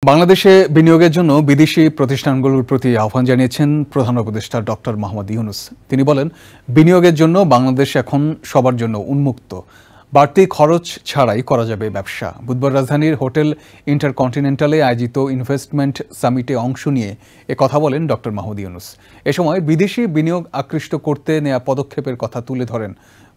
বাংলাদেশে বিনিয়োগের জন্য বিদেশি প্রতিষ্ঠানগুলোর প্রতি আহ্বান জানিয়েছেন প্রধান উপদেষ্টা ডক্টর মোহাম্মদ ইউনূস। তিনি বলেন, বিনিয়োগের জন্য বাংলাদেশ এখন সবার জন্য উন্মুক্ত, বাড়তি খরচ ছাড়াই করা যাবে ব্যবসা। বুধবার রাজধানীর হোটেল ইন্টারকন্টিনেন্টালে আয়োজিত ইনভেস্টমেন্ট সামিটে অংশ নিয়ে কথা বলেন ডক্টর মোহাম্মদ ইউনূস। এ সময় বিদেশি বিনিয়োগ আকৃষ্ট করতে নেওয়া পদক্ষেপের কথা তুলে ধরেন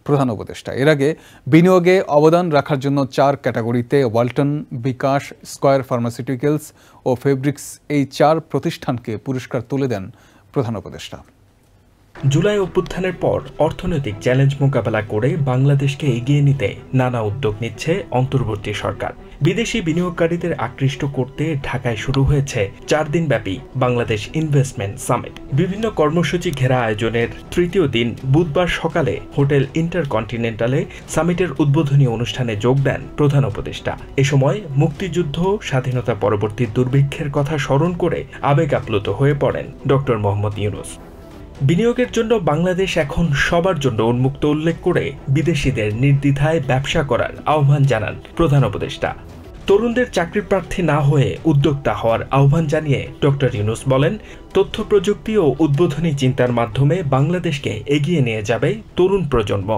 প্রধান উপদেষ্টা। এর আগে বিনিয়োগে অবদান রাখার জন্য 4 ক্যাটাগরিতে ওয়ালটন, বিকাশ, স্কয়ার ফার্মাসিউটিক্যালস ও ফেব্রিক্স এই 4 প্রতিষ্ঠানকে পুরস্কার তুলে দেন প্রধান উপদেষ্টা। জুলাই অভ্যুত্থানের পর অর্থনৈতিক চ্যালেঞ্জ মোকাবেলা করে বাংলাদেশকে এগিয়ে নিতে নানা উদ্যোগ নিচ্ছে অন্তর্বর্তী সরকার। বিদেশি বিনিয়োগকারীদের আকৃষ্ট করতে ঢাকায় শুরু হয়েছে 4 দিনব্যাপী বাংলাদেশ ইনভেস্টমেন্ট সামিট। বিভিন্ন কর্মসূচি ঘেরা আয়োজনের তৃতীয় দিন বুধবার সকালে হোটেল ইন্টারকন্টিনেন্টালে সামিটের উদ্বোধনী অনুষ্ঠানে যোগ দেন প্রধান উপদেষ্টা। এ সময় মুক্তিযুদ্ধ, স্বাধীনতা পরবর্তী দুর্ভিক্ষের কথা স্মরণ করে আবেগ আপ্লুত হয়ে পড়েন ডক্টর মোহাম্মদ ইউনূস। বিনিয়োগের জন্য বাংলাদেশ এখন সবার জন্য উন্মুক্ত উল্লেখ করে বিদেশিদের নির্দ্বিধায় ব্যবসা করার আহ্বান জানান প্রধান উপদেষ্টা। তরুণদের চাকরি প্রার্থী না হয়ে উদ্যোক্তা হওয়ার আহ্বান জানিয়ে ডক্টর ইউনূস বলেন, তথ্য প্রযুক্তি ও উদ্বোধনী চিন্তার মাধ্যমে বাংলাদেশকে এগিয়ে নিয়ে যাবে তরুণ প্রজন্ম।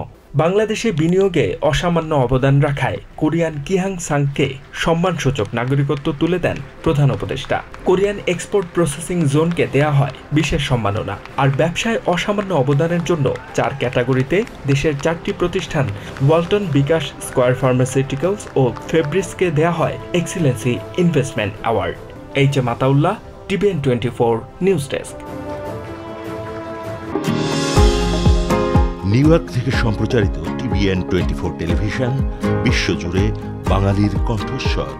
বাংলাদেশে বিনিয়োগে অসামান্য অবদান রাখায় কোরিয়ান কিহাং সাংকে সম্মানসূচক নাগরিকত্ব তুলে দেন প্রধান উপদেষ্টা। কোরিয়ান এক্সপোর্ট প্রসেসিং জোনকে দেয়া হয় বিশেষ সম্মাননা। আর ব্যবসায় অসামান্য অবদানের জন্য 4 ক্যাটাগরিতে দেশের 4টি প্রতিষ্ঠান ওয়ালটন, বিকাশ, স্কয়ার ফার্মাসিউটিক্যালস ও ফেব্রিক্সকে দেয়া হয় excellency investment award. HM. Ataullah, TVN 24 news desk. New York থেকে সম্প্রচারিত TVN 24 টেলিভিশন বিশ্বজুড়ে বাঙালির কণ্ঠস্বর।